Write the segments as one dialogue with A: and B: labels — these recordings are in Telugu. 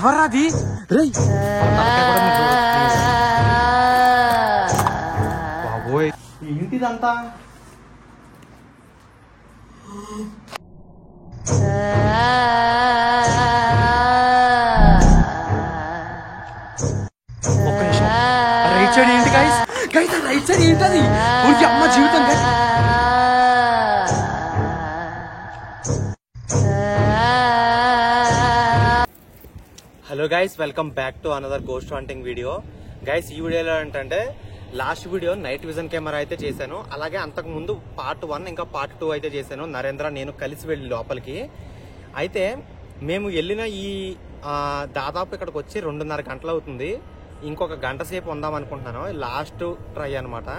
A: ఎవరాది బాబోయ్ ఏంటిదంతా? ఒక్క నిమిషం, రైట్ సైడ్ ఏంటి గైస్? గైస్ రైట్ సైడ్ ఏంటది? అమ్మ జీవితం guys. Hello guys, welcome back to another ghost hunting video. Guys ఈ వీడియోలో ఏంటంటే last video night vision camera అయితే చేశాను, అలాగే అంతకు ముందు పార్ట్ 1 ఇంకా పార్ట్ 2 అయితే చేశాను. నరేంద్ర నేను కలిసి వెళ్ళి లోపలికి అయితే మేము వెళ్ళిన ఈ దాదాపు ఇక్కడికి వచ్చి 2.5 గంటలు అవుతుంది. ఇంకొక గంట సేపు ఉందాం అనుకుంటున్నాను. లాస్ట్ ట్రై అనమాట.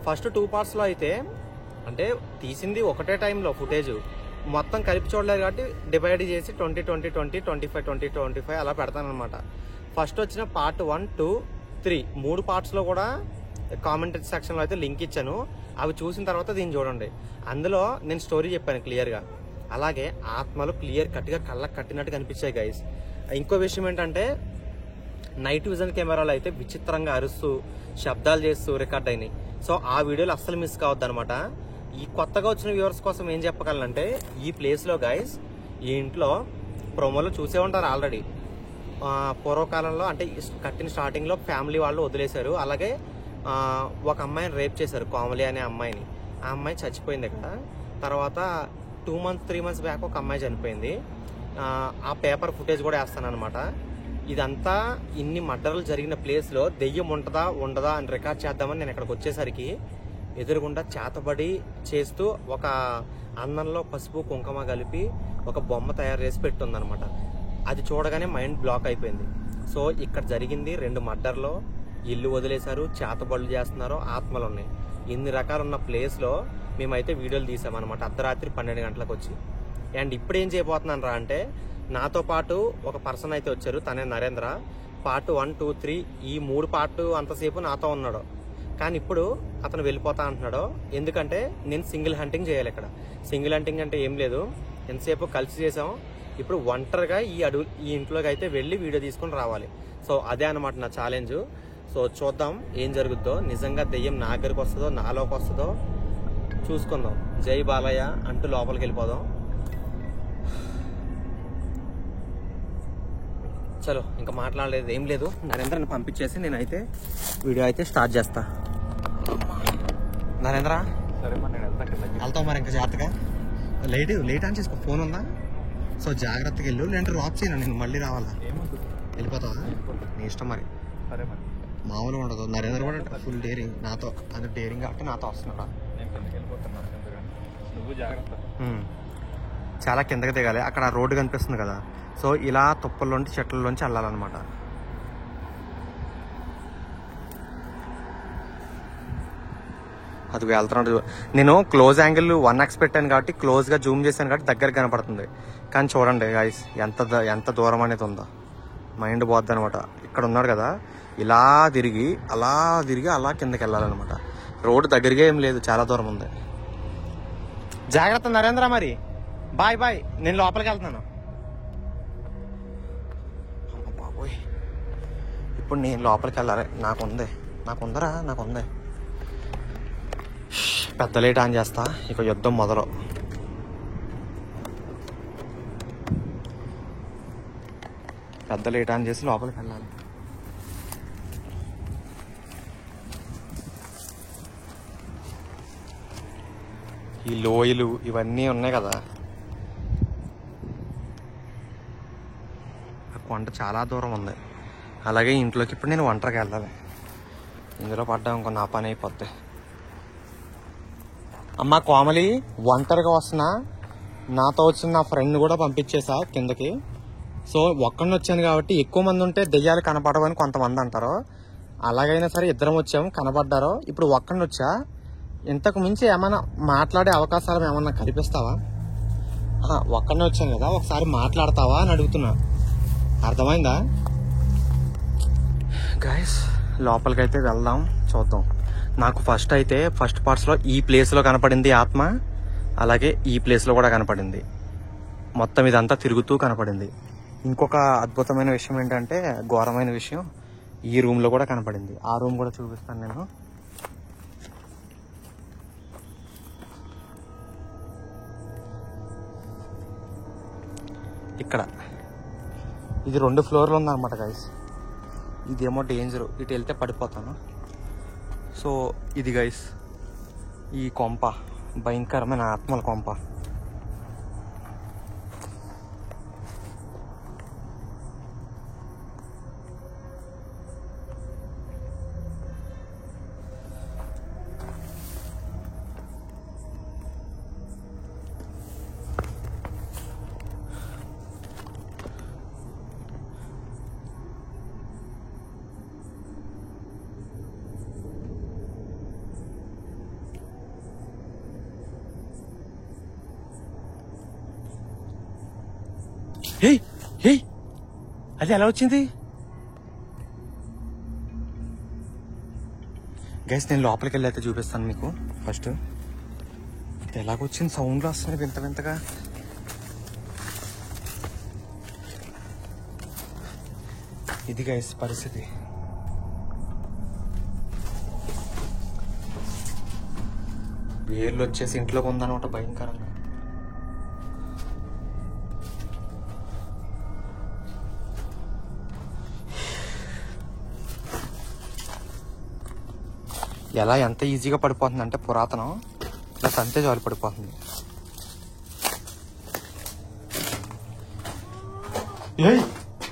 A: ఫస్ట్ 2 పార్ట్స్లో అయితే అంటే తీసింది ఒకటే టైంలో ఫుటేజ్ మొత్తం కలిపి చూడలేదు కాబట్టి డివైడ్ చేసి 20-20-20 25-20-25 అలా పెడతాను అనమాట. ఫస్ట్ వచ్చిన పార్ట్ 1, 2, 3 3 పార్ట్స్లో కూడా కామెంటరీ సెక్షన్లో అయితే లింక్ ఇచ్చాను. అవి చూసిన తర్వాత దీన్ని చూడండి. అందులో నేను స్టోరీ చెప్పాను క్లియర్గా. అలాగే ఆత్మలు క్లియర్ కట్గా కళ్ళకు కట్టినట్టు కనిపించాయి గైస్. ఇంకో విషయం ఏంటంటే నైట్ విజన్ కెమెరాలో అయితే విచిత్రంగా అరుస్తూ శబ్దాలు చేస్తూ రికార్డ్ అయినాయి. సో ఆ వీడియోలు అస్సలు మిస్ కావద్దు అనమాట. ఈ కొత్తగా వచ్చిన వ్యూవర్స్ కోసం ఏం చెప్పగలనంటే ఈ ప్లేస్లో గైస్, ఈ ఇంట్లో ప్రోమోలో చూసే ఉంటారు ఆల్రెడీ. పూర్వకాలంలో అంటే కట్టిన స్టార్టింగ్లో ఫ్యామిలీ వాళ్ళు వదిలేశారు. అలాగే ఒక అమ్మాయిని రేప్ చేశారు, కోమలి అనే అమ్మాయిని. ఆ అమ్మాయి చచ్చిపోయింది ఇక్కడ. తర్వాత 2-3 మంత్స్ బ్యాక్ ఒక అమ్మాయి చనిపోయింది. ఆ పేపర్ ఫుటేజ్ కూడా వేస్తాను అనమాట. ఇదంతా ఇన్ని మర్డర్లు జరిగిన ప్లేస్లో దెయ్యం ఉంటుందా ఉండదా అని రికార్డ్ చేద్దామని నేను ఇక్కడికి వచ్చేసరికి ఎదురుగుండా చేతబడి చేస్తూ ఒక అన్నంలో పసుపు కుంకుమ కలిపి ఒక బొమ్మ తయారు చేసి పెట్టుందనమాట. అది చూడగానే మైండ్ బ్లాక్ అయిపోయింది. సో ఇక్కడ జరిగింది 2 మర్డర్లో. ఇల్లు వదిలేశారు, చేతబడులు చేస్తున్నారు, ఆత్మలు ఉన్నాయి. ఇన్ని రకాలున్న ప్లేస్లో మేమైతే వీడియోలు తీసామన్నమాట అర్ధరాత్రి 12 గంటలకు వచ్చి. అండ్ ఇప్పుడు ఏం చేయబోతున్నాను రా అంటే నాతో పాటు ఒక పర్సన్ అయితే వచ్చారు, తనే నరేంద్ర. పార్ట్ 1, 2, 3 ఈ 3 పార్ట్ అంతసేపు నాతో ఉన్నాడు. కానీ ఇప్పుడు అతను వెళ్ళిపోతా అంటున్నాడు. ఎందుకంటే నేను సింగిల్ హంటింగ్ చేయాలి ఇక్కడ. సింగిల్ హంటింగ్ అంటే ఏం లేదు, ఎంతసేపు కలిసి చేసాం. ఇప్పుడు ఒంటరిగా ఈ ఇంట్లోకి అయితే వెళ్ళి వీడియో తీసుకొని రావాలి. సో అదే అనమాట నా ఛాలెంజ్. సో చూద్దాం ఏం జరుగుద్దో. నిజంగా దెయ్యం నా దగ్గరికి వస్తుందో నాలోకి వస్తుందో చూసుకుందాం. జై బాలయ్య అంటూ లోపలికి వెళ్ళిపోదాం. చలో ఇంకా మాట్లాడలేదు ఏం లేదు. నరేంద్రని పంపించేసి నేనైతే వీడియో అయితే స్టార్ట్ చేస్తా. నరేంద్ర
B: సరే మరి నేను
A: వెళ్తావు మరి ఇంకా జాగ్రత్తగా. లేట్ అని చేసుకో, ఫోన్ ఉందా? సో జాగ్రత్తగా వెళ్ళు, లేదంటే డ్రాప్ చేయను నేను మళ్ళీ రావాలా? వెళ్ళిపోతావా? నీ ఇష్టం మరి.
B: సరే మరి.
A: మామూలుగా ఉండదు. నరేంద్ర కూడా ఫుల్ డేరింగ్ నాతో, అది డేరింగ్ కాబట్టి నాతో వస్తున్నాడా.
B: నువ్వు జాగ్రత్త.
A: చాలా కిందకి దిగాలి. అక్కడ రోడ్డు కనిపిస్తుంది కదా, సో ఇలా తుప్పల్లోంచి చెట్లలోంచి వెళ్ళాలన్నమాట. అది వెళ్తున్నాడు. నేను క్లోజ్ యాంగిల్ 1x పెట్టాను కాబట్టి క్లోజ్గా జూమ్ చేశాను కాబట్టి దగ్గర కనపడుతుంది. కానీ చూడండి గైస్ ఎంత దూరం అనేది ఉందో. మైండ్ పోద్ది అనమాట. ఇక్కడ ఉన్నాడు కదా, ఇలా తిరిగి అలా కిందకి వెళ్ళాలన్నమాట. రోడ్డు దగ్గరగా ఏం లేదు, చాలా దూరం ఉంది. జాగ్రత్త నరేంద్ర మరి. బాయ్. నేను లోపలికి వెళ్తున్నాను. బాబోయ్, ఇప్పుడు నేను లోపలికి వెళ్ళాలి. నాకుంది. పెద్ద లైట్ ఆన్ చేస్తా. ఇక యుద్ధం మొదలు. పెద్ద లైట్ ఆన్ చేసి లోపలికి వెళ్ళాలి. ఈ లోయలు ఇవన్నీ ఉన్నాయి కదా, ఆ కొండ చాలా దూరం ఉంది. అలాగే ఇంట్లోకి ఇప్పుడు నేను ఒంటరిగా వెళ్ళాలి. ఇందులో పడ్డా ఇంకో నా పని అయిపోద్ది. అమ్మ కోమలి, ఒంటరిగా వస్తున్నా. నాతో వచ్చిన నా ఫ్రెండ్ కూడా పంపించేసా కిందకి. సో ఒక్కడిని వచ్చాను కాబట్టి ఎక్కువ మంది ఉంటే దెయ్యాలు కనపడవని కొంతమంది అంటారు. అలాగైనా సరే ఇద్దరం వచ్చాము, కనపడ్డారు. ఇప్పుడు ఒక్కడిని వచ్చా. ఇంతకు మించి ఏమైనా మాట్లాడే అవకాశాలు ఏమన్నా కల్పిస్తావా? ఒక్కడిని వచ్చాను కదా, ఒకసారి మాట్లాడతావా అని అడుగుతున్నా. అర్థమైందా? గైస్ లోపలికైతే వెళ్దాం, చూద్దాం. నాకు ఫస్ట్ పార్ట్స్లో ఈ ప్లేస్లో కనపడింది ఆత్మ, అలాగే ఈ ప్లేస్లో కూడా కనపడింది. మొత్తం ఇదంతా తిరుగుతూ కనపడింది. ఇంకొక అద్భుతమైన విషయం ఏంటంటే, ఘోరమైన విషయం ఈ రూమ్లో కూడా కనపడింది. ఆ రూమ్ కూడా చూపిస్తాను నేను. ఇక్కడ ఇది 2 ఫ్లోర్లు ఉందన్నమాట గైస్. ఇదేమో డేంజరు, ఇటు వెళ్తే పడిపోతాను. సో ఇది గైస్ ఈ కొంప, భయంకరమైన ఆత్మల కొంప. ఏయ్ ఏయ్, అది ఎలా వచ్చింది గైస్? నేను లోపలికి వెళ్ళి అయితే చూపిస్తాను మీకు. ఫస్ట్ ఇది ఎలాగొచ్చింది, సౌండ్లు వస్తున్నాయి వింత వింతగా. ఇది గైస్ పరిస్థితి. వేర్లు వచ్చేసి ఇంట్లోకి ఉందన్నమాట, భయంకరంగా. ఎలా ఎంత ఈజీగా పడిపోతుంది అంటే పురాతనం ప్లస్ అంతే జాలి పడిపోతుంది.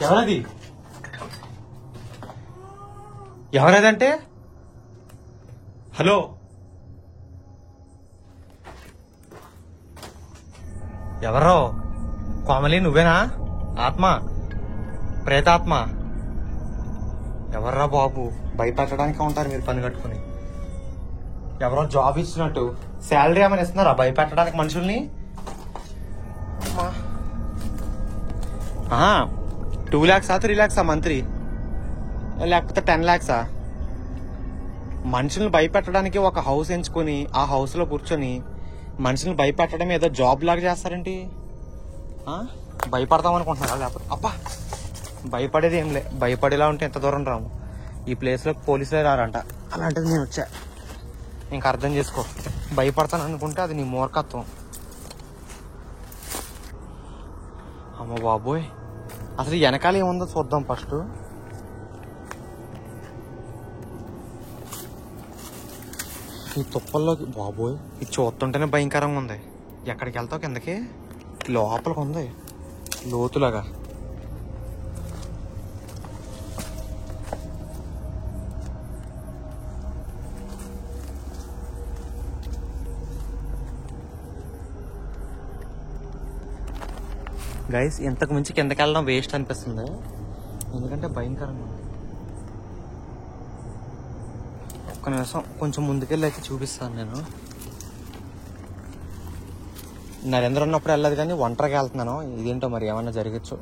A: ఎవరది? ఎవరదంటే? హలో, ఎవరో? కోమలి నువ్వేనా? ఆత్మ, ప్రేతాత్మ ఎవర్రా బాబు? భయపెట్టడానికి ఉంటారు మీరు పని కట్టుకుని. ఎవరో జాబ్ ఇచ్చినట్టు శాలరీ ఏమైనా ఇస్తున్నారా భయపెట్టడానికి మనుషుల్ని? 2 lakhs 3 lakhs మంత్లీ, లేకపోతే 10 lakhs? మనుషుల్ని భయపెట్టడానికి ఒక హౌస్ ఎంచుకొని ఆ హౌస్ లో కూర్చొని మనుషుల్ని భయపెట్టడం ఏదో జాబ్ లాగా చేస్తారేంటి? భయపడతాం అనుకుంటున్నారా? లేకపోతే అబ్బా భయపడేది ఏం లే. భయపడేలా ఉంటే ఎంత దూరం రాము. ఈ ప్లేస్ లో పోలీసులే రారంట, అలాంటిది నేను వచ్చా. ఇంకా అర్థం చేసుకో. భయపడతాను అనుకుంటే అది నీ మూర్ఖత్వం. అమ్మ బాబోయ్, అసలు వెనకాల ఏముందో చూద్దాం ఫస్ట్. ఈ తుప్పల్లోకి బాబోయ్, ఇది చూస్తుంటేనే భయంకరంగా ఉంది. ఎక్కడికి వెళ్తావు? కిందకి లోపలికి ఉంది, లోతులాగా. గైస్ ఇంతకు మించి కిందకి వెళ్ళడం వేస్ట్ అనిపిస్తుంది, ఎందుకంటే భయంకరంగా ఉంది. ఒక్క నిమిషం కొంచెం ముందుకెళ్ళి అయితే చూపిస్తాను నేను. నరేంద్ర ఉన్నప్పుడు వెళ్ళదు కానీ ఒంటరిగా వెళ్తున్నాను. ఇదేంటో మరి ఏమన్నా జరగచ్చు.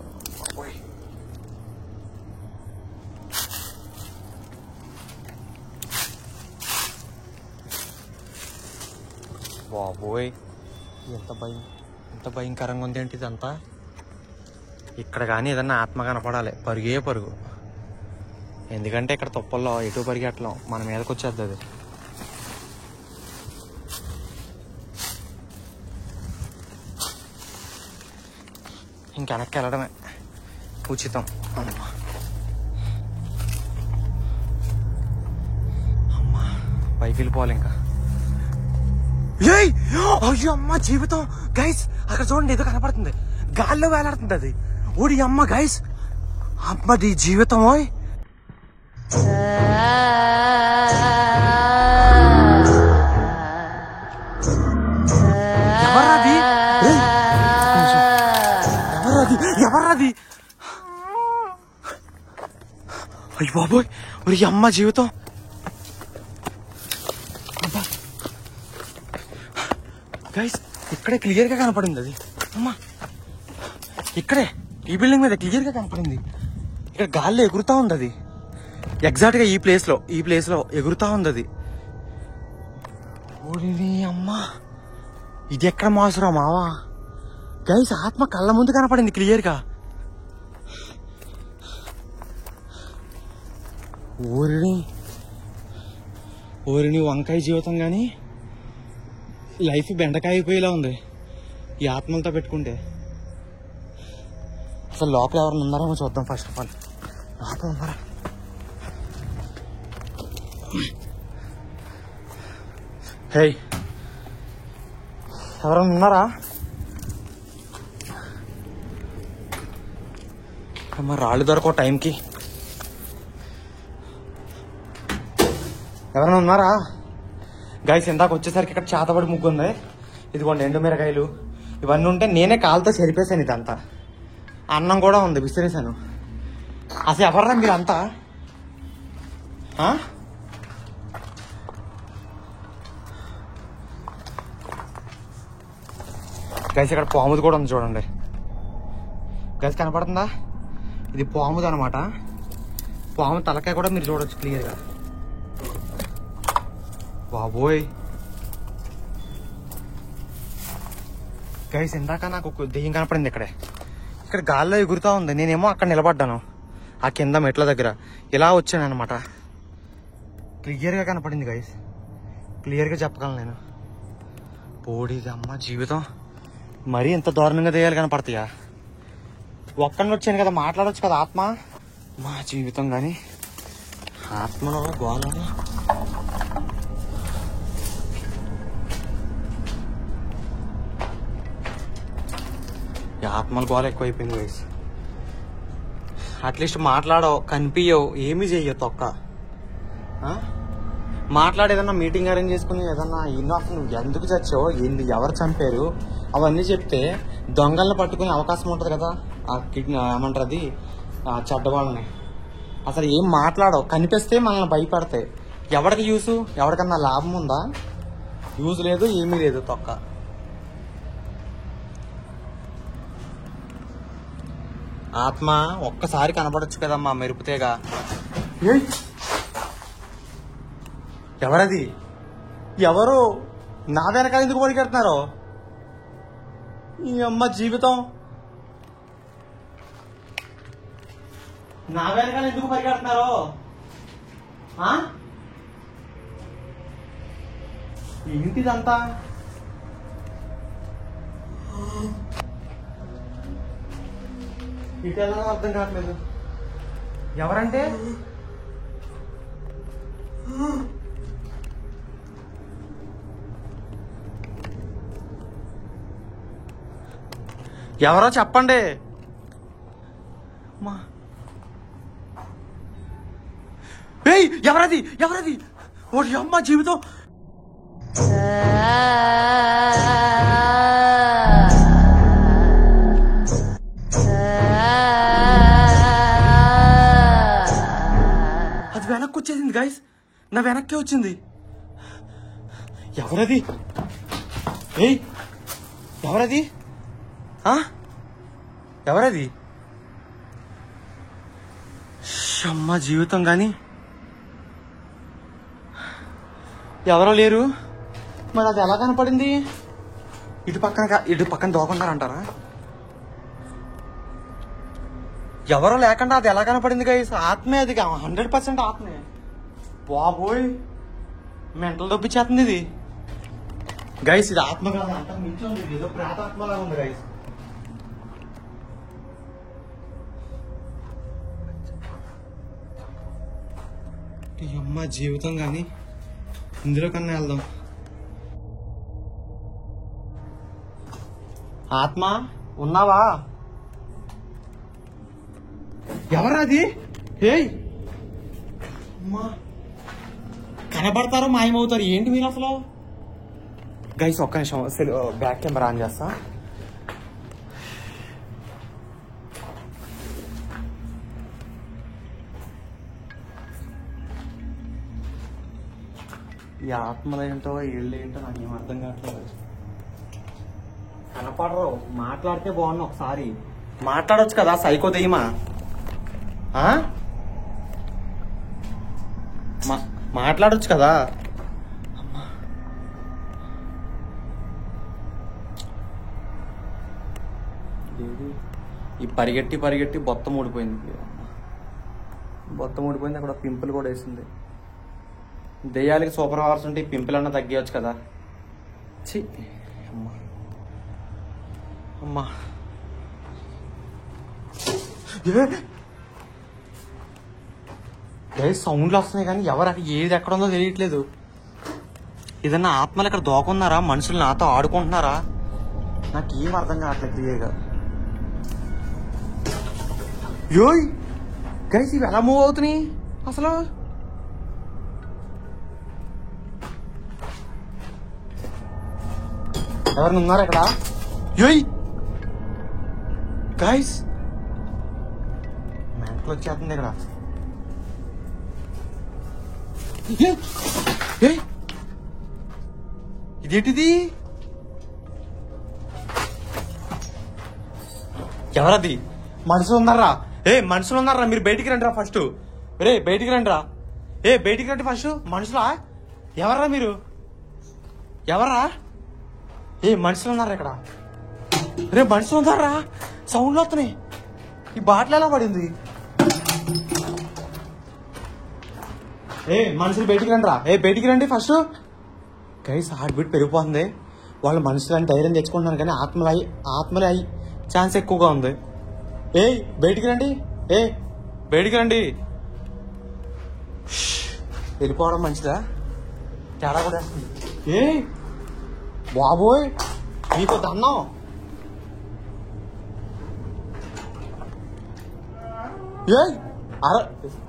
A: బాబోయ్ ఎంత భయంకరంగా ఉంది ఏంటి ఇదంతా. ఇక్కడ కానీ ఏదన్నా ఆత్మ కనపడాలి, పరుగే పరుగు. ఎందుకంటే ఇక్కడ తుప్పల్లో ఎటు పరిగెట్టలేం, మన మీదకి వచ్చేద్ది అది. ఇంకెనక్కి వెళ్ళడమే ఉచితం. అమ్మా పైకి వెళ్ళిపోవాలి ఇంకా. అయ్యో అమ్మ జీవితం గైస్, అక్కడ చూడండి ఏదో కనపడుతుంది, గాల్లో వేలాడుతుంది అది. ఓడి అమ్మ గైస్, అమ్మది జీవితం. ఓయ్ ఎవరది? ఎవరది? అయ్య బాబోయ్, ఒరి అమ్మ జీవితం. గైస్ ఇక్కడే క్లియర్ గా కనపడింది అది. అమ్మా ఇక్కడే ఈ బిల్డింగ్ మీద క్లియర్ గా కనపడింది. ఇక్కడ గాల్లో ఎగురుతా ఉంది అది. ఎగ్జాక్ట్ గా ఈ ప్లేస్ లో ఎగురుతా ఉంది అది. అమ్మా ఇది ఎక్కడ మోసరా మావా? గైస్ ఆత్మ కళ్ళ ముందు కనపడింది క్లియర్ గా. ఊరిని ఊరిని వంకాయ జీవితం కానీ లైఫ్ బెండకాయ అయిపోయేలా ఉంది ఈ ఆత్మలతో పెట్టుకుంటే. అసలు లోపల ఎవరైనా ఉన్నారేమో చూద్దాం. ఫస్ట్ ఆఫ్ ఆల్ లోపల ఉన్నారా? హే, ఎవరైనా ఉన్నారా? అమ్మ రాళ్ళు దొరకవు టైంకి. ఎవరైనా ఉన్నారా గైస్? ఇందాక వచ్చేసరికి ఇక్కడ చేతబడి ముగ్గు ఉంది. ఇదిగోండి ఎండు మిరకాయలు ఇవన్నీ ఉంటే నేనే కాలుతో చెరిపేశాను. ఇదంతా అన్నం కూడా ఉంది, విసిరేసాను. అసలు ఎవర్రా మీరంతా? గైస్ ఇక్కడ పాముది కూడా ఉంది చూడండి. గైస్ కనపడుతుందా? ఇది పాముది అనమాట. పాము తలకాయ కూడా మీరు చూడొచ్చు క్లియర్గా. బాబోయ్ గైస్ ఇందాక నాకు ఒక దెయ్యం కనపడింది ఇక్కడ గాల్లో ఎగురుతా ఉంది. నేనేమో అక్కడ నిలబడ్డాను ఆ కింద మెట్ల దగ్గర. ఇలా వచ్చాను అనమాట. క్లియర్గా కనపడింది గైస్, క్లియర్గా చెప్పగలను నేను. పోడిదమ్మ జీవితం, మరీ ఇంత దారుణంగా దెయ్యాలు కనపడతాయా? ఒక్కడిని వచ్చాను కదా, మాట్లాడొచ్చు కదా ఆత్మ. మా జీవితం కానీ ఆత్మలో గోళంలో ఆత్మల గోళ ఎక్కువైపోయింది గైస్. అట్లీస్ట్ మాట్లాడవు, కనిపించవు, ఏమి చెయ్యవు తొక్క. మాట్లాడి ఏదన్నా మీటింగ్ అరేంజ్ చేసుకుని ఏదన్నా నువ్వు ఎందుకు చచ్చావు, ఎవరు చంపారు అవన్నీ చెప్తే దొంగలను పట్టుకునే అవకాశం ఉంటుంది కదా ఆ ఏమంటారు అది చెడ్డవాళ్ళని. అసలు ఏం మాట్లాడవు, కనిపిస్తే మనల్ని భయపడతాయి. ఎవరికి యూసు? ఎవరికన్నా లాభం ఉందా? యూజ్ లేదు, ఏమీ లేదు తొక్క. ఆత్మ ఒక్కసారి కనపడచ్చు కదమ్మా, మెరుపుతేగా. ఎవరది? ఎవరు నా వెనకాల ఎందుకు పరిగెడుతున్నారు? ఈ అమ్మ జీవితం, నా వెనకాల ఎందుకు పరిగెడుతున్నారు? ఏంటిదంతా? ఇటు ఎలా అర్థం కావట్లేదు. ఎవరంటే ఎవరో చెప్పండి. ఎవరది? ఎవరది? ఓ అమ్మ జీవితం. అది వెనక్కి వచ్చేసింది గైస్, నా వెనక్కే వచ్చింది. ఎవరది? ఎవరది? ఎవరది? అమ్మ జీవితం కానీ ఎవరో లేరు. మరి అది ఎలా కనపడింది? ఇటు పక్కన దోకున్నారంటారా? ఎవరో లేకుండా అది ఎలా కనపడింది గైస్? ఆత్మే అది, 100% ఆత్మే. బాబోయ్ మెంటల్ దొప్పించేస్తుంది ఇది గైస్. ఇది ఆత్మ కాదు, అంత మించి ఉంది. ఏదో ప్రేతాత్మలా ఉంది గైస్. అమ్మ జీవితం కానీ ఇందులో కన్నా వెళ్దాం. ఆత్మ ఉన్నావా? ఎవరది? అమ్మా కనబడతారో మాయమవుతారు ఏంటి మీరు అసలు? గైస్ ఒక్క నిమిషం బ్యాక్ కెమెరా ఆన్ చేస్తా. ఈ ఆత్మలు ఏంటో వీళ్ళు ఏంటో నాకు ఏం అర్థం కావట్లేదు. కనపడరు, మాట్లాడితే బాగున్నా. ఒకసారి మాట్లాడొచ్చు కదా సైకో దెయ్యమా? మాట్లాడొచ్చు కదా. ఈ పరిగెట్టి బొత్తం ఊడిపోయింది. మొత్తం ఊడిపోయింది. అక్కడ పింపుల్ కూడా వేసింది. దెయ్యాలకి సూపర్ పవర్స్ ఉంటే పింపుల్ అన్న తగ్గియచ్చు కదా. ఛీ అమ్మా అమ్మా. సౌండ్లు వస్తున్నాయి కానీ ఎవరు ఏది ఎక్కడ ఉందో తెలియట్లేదు. ఏదన్నా ఆత్మలు ఇక్కడ దోకున్నారా? మనుషులు నాతో ఆడుకుంటున్నారా? నాకు ఏం అర్థం కావట్లేదు క్లియర్గా. యోయ్ గైస్, ఇవి ఎలా మూవ్ అవుతున్నాయి అసలు? ఎవరిని ఉన్నారు ఇక్కడ? యోయ్ గైస్, మెంటల్ వచ్చేస్తుంది ఇక్కడ. ఇదేంటిది? ఎవరది? మనుషులు ఉన్నారా? మనుషులు ఉన్నారా? మీరు బయటికి రండిరా ఫస్ట్. బయటికి రండిరా. బయటికి రండి ఫస్ట్. మనుషులా? ఎవరా మీరు? ఎవరా? మనుషులు ఉన్నారా ఇక్కడ? మనుషులు ఉన్నారా? సౌండ్లు వస్తున్నాయి. ఈ బాటిల్ ఎలా పడింది? మనుషులు బయటికి రండిరా. బయటికి రండి ఫస్ట్. గైస్, హార్ట్ బీట్ పెరిగిపోతుంది. వాళ్ళు మనుషులని ధైర్యం తెచ్చుకుంటున్నారు కానీ ఆత్మలే అయ్యి ఛాన్స్ ఎక్కువగా ఉంది. బయటికి రండి. బయటికి రండి. వెళ్ళిపోవడం మంచిదా? తేడా కూడా వస్తుంది. బాబోయ్, నీకు దన్నం.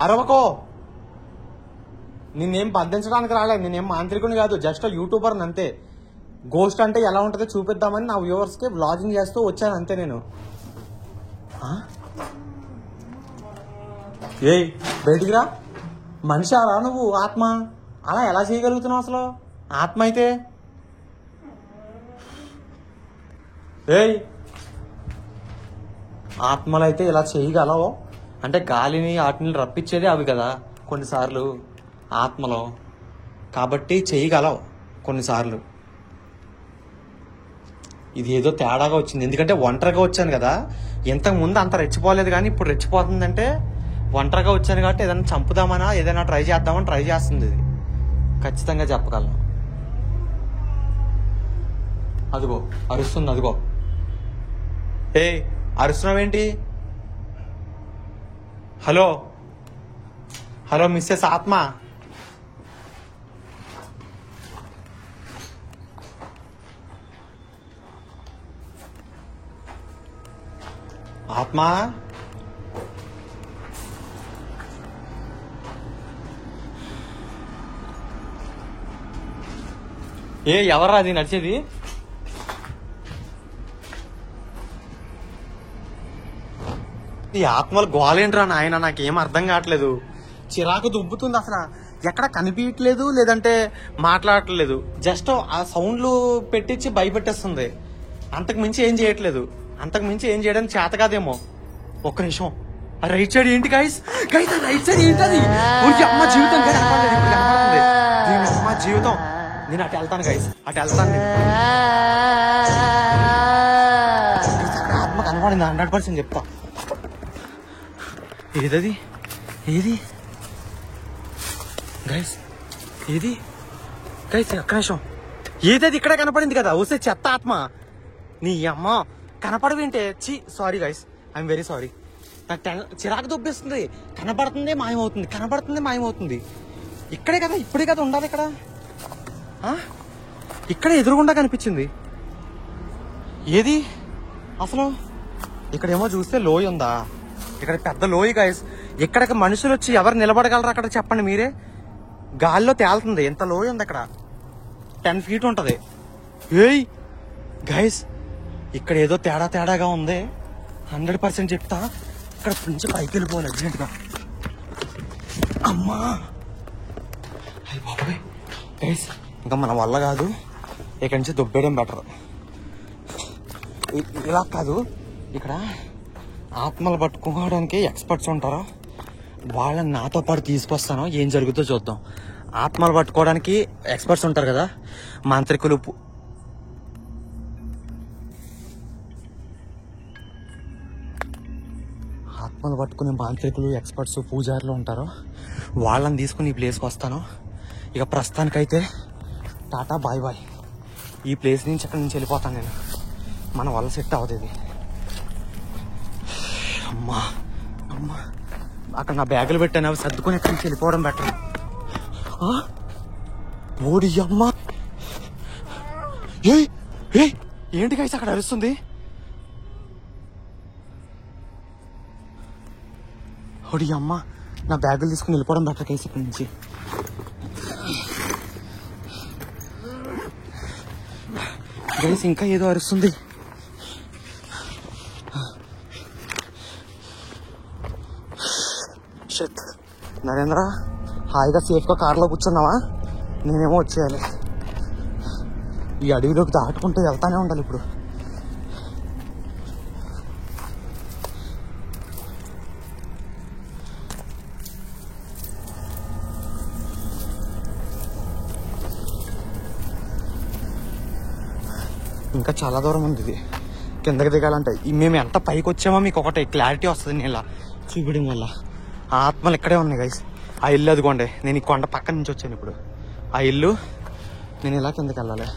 A: అరవకో. నిన్నేం బంధించడానికి రాలేదు. నేనేం మాంత్రికుని కాదు, జస్ట్ యూట్యూబర్ అంతే. గోస్ట్ అంటే ఎలా ఉంటుందో చూపిద్దామని నా వ్యూవర్స్ కి వ్లాగింగ్ చేస్తూ వచ్చాను అంతే నేను. బయటికి రా. మనిషి రా నువ్వు. ఆత్మ అలా ఎలా చేయగలుగుతున్నావు అసలు? ఆత్మ అయితే ఆత్మలు అయితే ఇలా చేయగలవు అంటే గాలిని వాటిని రప్పించేది అవి కదా కొన్నిసార్లు ఆత్మలో. కాబట్టి చేయగలవు కొన్నిసార్లు. ఇది ఏదో తేడాగా వచ్చింది. ఎందుకంటే ఒంటరిగా వచ్చాను కదా. ఇంతకు ముందు అంత రెచ్చిపోలేదు కానీ ఇప్పుడు రెచ్చిపోతుందంటే ఒంటరిగా వచ్చాను కాబట్టి ఏదైనా చంపుదామనా ఏదైనా ట్రై చేద్దామని ట్రై చేస్తుంది. ఇది ఖచ్చితంగా చెప్పగలను. అదిగో అరుస్తుంది. అదిగో అరుస్తున్నావేంటి? హలో హలో మిస్సెస్ ఆత్మ. ఆత్మ ఎవర్రా అది నడిచేది? ఈ ఆత్మలు గోలేంట్రా నాయన, నాకేం అర్థం కావట్లేదు. చిరాకు దుబ్బుతుంది అసలు. ఎక్కడ కనిపించట్లేదు, లేదంటే మాట్లాడట్లేదు. జస్ట్ ఆ సౌండ్లు పెట్టించి భయపెట్టేస్తుంది. అంతకు మించి ఏం చేయట్లేదు. అంతకు మించి ఏం చేయడానికి చేత కాదేమో. ఒక్క నిమిషం. ఆ రైట్ సైడ్ ఏంటి గైస్? గైస్, ఆ రైట్ సైడ్ ఏంటది? అమ్మ జీవితం కనపడలేదు. ఇప్పుడు కనపడుతుంది. దీని అమ్మ జీవితం. నేను అటు వెళ్తాను గైస్, అటు వెళ్తాను. ఆత్మ కనపడింది 100% చెప్తా. ఏదది? ఏది గైస్? ఏది గైస్? ఒక్క నిమిషం. ఏదది? ఇక్కడ కనపడింది కదా. వస్తే చెత్త ఆత్మ. నీ అమ్మ కనపడవేంటే? Sorry guys, I'm very sorry. నాకు చిరాకు దొబ్బేస్తుంది. కనపడుతుంది మాయమవుతుంది, కనపడుతుంది మాయమవుతుంది. ఇక్కడే కదా, ఇప్పుడే కదా ఉండాలి ఇక్కడ. ఇక్కడ ఎదురుగుండా కనిపించింది. ఏది అసలు? ఇక్కడేమో చూస్తే లోయ ఉందా? ఇక్కడ పెద్ద లోయ గైస్. ఇక్కడికి మనుషులు వచ్చి ఎవరు నిలబడగలరు అక్కడ చెప్పండి మీరే? గాల్లో తేలుతుంది. ఎంత లోయ ఉంది అక్కడ. 10 feet ఉంటది. గైస్, ఇక్కడ ఏదో తేడాగా ఉంది. 100% చెప్తా. ఇక్కడ నుంచి పైకి వెళ్ళిపోవాలి అర్జెంట్గా. అమ్మా అయ్యి బాబాయ్. గైస్, ఇంకా మన వల్ల కాదు. ఇక్కడి నుంచి దొబ్బేయడం బెటర్. ఇలా కాదు, ఇక్కడ ఆత్మలు పట్టుకోవడానికి ఎక్స్పర్ట్స్ ఉంటారు. వాళ్ళని నాతో పాటు తీసుకొస్తాను. ఏం జరుగుతుందో చూద్దాం. ఆత్మలు పట్టుకోవడానికి ఎక్స్పర్ట్స్ ఉంటారు కదా, మాంత్రికులు. ఆత్మ ఆత్మలు పట్టుకునే మాంత్రికులు, ఎక్స్పర్ట్స్, పూజారులు ఉంటారు. వాళ్ళని తీసుకుని ఈ ప్లేస్కి వస్తాను. ఇక ప్రస్తుతానికైతే టాటా బాయ్ బాయ్. ఈ ప్లేస్ నుంచి అక్కడి నుంచి వెళ్ళిపోతాను నేను. మన వల్ల సెట్ అవ్వదు ఇది. అమ్మా అమ్మా, అక్కడ నా బ్యాగులు పెట్టాను, అవి సర్దుకొని ఎక్కడి నుంచి వెళ్ళిపోవడం బెటర్. ఓడి అమ్మా, ఏంటి గైస్ అక్కడ అరుస్తుంది? ఓడి అమ్మ, నా బ్యాగులు తీసుకుని వెళ్ళిపోవడం బెటర్ గైస్ ఇక్కడి నుంచి. గైస్ ఇంకా ఏదో అరుస్తుంది. షిట్. నరేంద్ర, హాయిగా సేఫ్గా కార్లో కూర్చున్నావా? నేనేమో వచ్చేయాలి. ఈ అడవిలోకి దాటుకుంటూ వెళ్తానే ఉండాలి ఇప్పుడు. ఇంకా చాలా దూరం ఉంది ఇది కిందకి దిగాలంటే. మేము ఎంత పైకి వచ్చామో మీకు ఒకటి క్లారిటీ వస్తుంది నేను ఇలా చూపించడం వల్ల. ఆ ఆత్మలు ఇక్కడే ఉన్నాయి గైస్. ఆ ఇల్లు అదిగోండి, నేను ఈ కొండ పక్క నుంచి వచ్చాను ఇప్పుడు. ఆ ఇల్లు, నేను ఇలా కిందకి వెళ్ళాలి.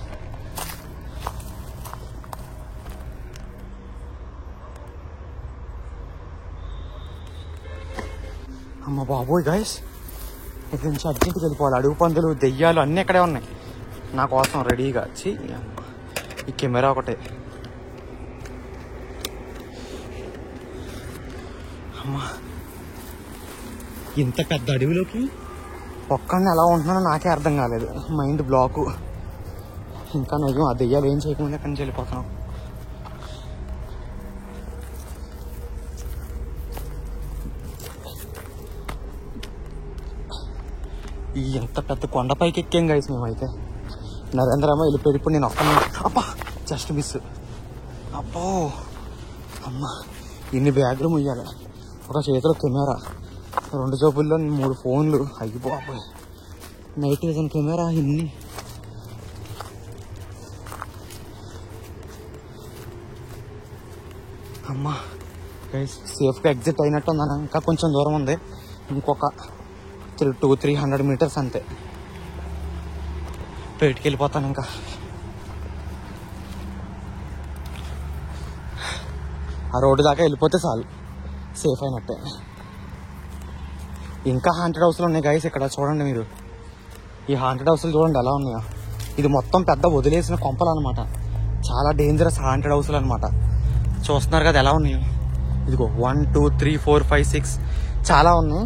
A: అమ్మ బాబోయ్ గైస్, ఇక్కడ నుంచి అర్జెంట్కి వెళ్ళిపోవాలి. అడుగు పందులు, దెయ్యాలు అన్నీ ఇక్కడే ఉన్నాయి నా కోసం రెడీగా. ఈ కెమెరా ఒకటే. అమ్మా, ఇంత పెద్ద అడవిలోకి ఒక్కడిని ఎలా ఉంటున్నానో నాకే అర్థం కాలేదు. Mind block. ఇంకా నిజం, ఆ దెయ్యాలు ఏం చేయకుండా ఎక్కడి నుంచి వెళ్ళిపోతున్నాం. ఈ ఎంత పెద్ద కొండపైకి ఎక్కాం గైస్ మేమైతే. నరేంద్రమ్మ వెళ్ళిపోయి ఇప్పుడు నేను ఒక్కనే. అబ్బా, జస్ట్ మిస్. అబ్బో అమ్మ, ఇన్ని బ్యాగులు ముయ్యాలి. ఒక చేతిలో కెమెరా, 2 జోబుల్లో 3 ఫోన్లు. అయ్యిపో అబ్బాయి, నైట్ విజన్ కెమెరా, ఇన్ని. అమ్మా గైస్, సేఫ్గా ఎగ్జిట్ అయినట్టు ఉందన్న. ఇంకా కొంచెం దూరం ఉంది, ఇంకొక 200-300 మీటర్స్ అంతే. బయటికి వెళ్ళిపోతాను ఇంకా. ఆ రోడ్డు దాకా వెళ్ళిపోతే చాలు, సేఫ్ అయినట్టే. ఇంకా హాంటెడ్ హౌస్లు ఉన్నాయి గైస్ ఇక్కడ చూడండి మీరు. ఈ హాంటెడ్ హౌస్లు చూడండి ఎలా ఉన్నాయో. ఇది మొత్తం పెద్ద వదిలేసిన కొంపలు అనమాట. చాలా డేంజరస్ హాంటెడ్ హౌస్లు అనమాట. చూస్తున్నారు కదా ఎలా ఉన్నాయో. ఇదిగో 1 2 3 4 5 6 చాలా ఉన్నాయి.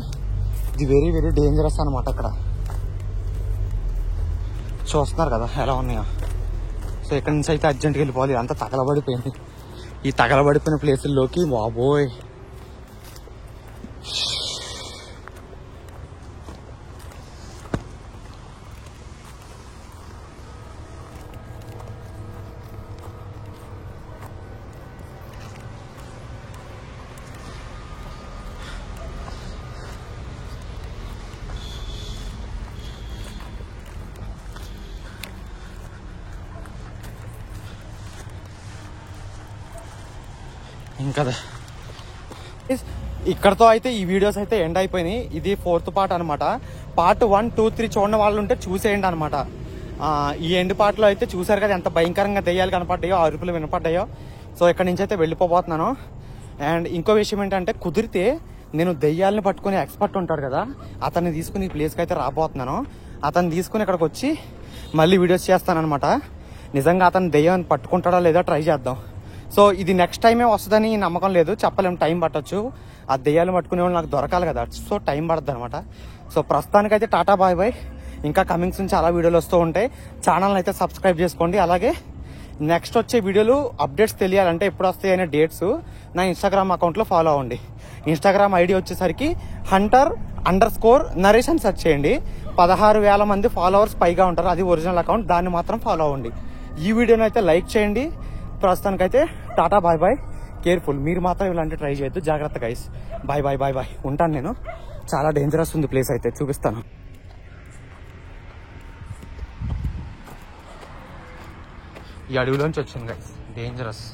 A: ఇది వెరీ వెరీ డేంజరస్ అనమాట. అక్కడ చూస్తున్నారు కదా ఎలా ఉన్నాయో. సో ఇక్కడి నుంచి అయితే అర్జెంట్గా వెళ్ళిపోవాలి. అంతా తగలబడిపోయింది. ఈ తగలబడిపోయిన ప్లేసుల్లోకి బాబోయ్. ఇంకా ఇక్కడతో అయితే ఈ వీడియోస్ అయితే ఎండ్ అయిపోయినాయి. ఇది 4th పార్ట్ అనమాట. పార్ట్ 1 2 3 చూడని వాళ్ళు ఉంటే చూసేయండి అనమాట. ఈ ఎండ్ పార్ట్లో అయితే చూసారు కదా ఎంత భయంకరంగా దెయ్యాలు కనపడ్డాయో, అరుపులు వినపడ్డాయో. సో ఇక్కడ నుంచి అయితే వెళ్ళిపోబోతున్నాను. అండ్ ఇంకో విషయం ఏంటంటే, కుదిరితే నేను దెయ్యాలని పట్టుకునే ఎక్స్పర్ట్ ఉంటాడు కదా, అతన్ని తీసుకుని ఈ ప్లేస్కి అయితే రాబోతున్నాను. అతన్ని తీసుకుని ఇక్కడికి వచ్చి మళ్ళీ వీడియోస్ చేస్తానమాట. నిజంగా అతను దెయ్యాన్ని పట్టుకుంటాడా లేదా ట్రై చేద్దాం. సో ఇది నెక్స్ట్ టైమే వస్తుందని నమ్మకం లేదు, చెప్పలేము, టైం పట్టొచ్చు. ఆ దెయ్యాలు పట్టుకునే వాళ్ళు నాకు దొరకాలి కదా, సో టైం పడుతుంది అనమాట. సో ప్రస్తుతానికైతే టాటా బాయ్ బాయ్. ఇంకా కమింగ్స్ నుంచి చాలా వీడియోలు వస్తూ ఉంటాయి. ఛానల్ని అయితే సబ్స్క్రైబ్ చేసుకోండి. అలాగే నెక్స్ట్ వచ్చే వీడియోలు అప్డేట్స్ తెలియాలంటే ఎప్పుడు వస్తాయి అనే డేట్స్ నా ఇన్స్టాగ్రామ్ అకౌంట్లో ఫాలో అవ్వండి. ఇన్స్టాగ్రామ్ ఐడి వచ్చేసరికి hunter_Naresh అని సెర్చ్ చేయండి. 16,000 మంది ఫాలోవర్స్ పైగా ఉంటారు. అది ఒరిజినల్ అకౌంట్, దాన్ని మాత్రం ఫాలో అవ్వండి. ఈ వీడియోని అయితే లైక్ చేయండి. ప్రస్తుతానికైతే టాటా బాయ్ బాయ్. కేర్ఫుల్, మీరు మాత్రం ఇలాంటి ట్రై చేయొద్దు. జాగ్రత్త guys. Bye bye bye bye. ఉంటాను నేను. చాలా డేంజరస్ ఉంది ప్లేస్ అయితే, చూపిస్తాను. ఈ అడవిలోంచి వచ్చింది గైస్, డేంజరస్.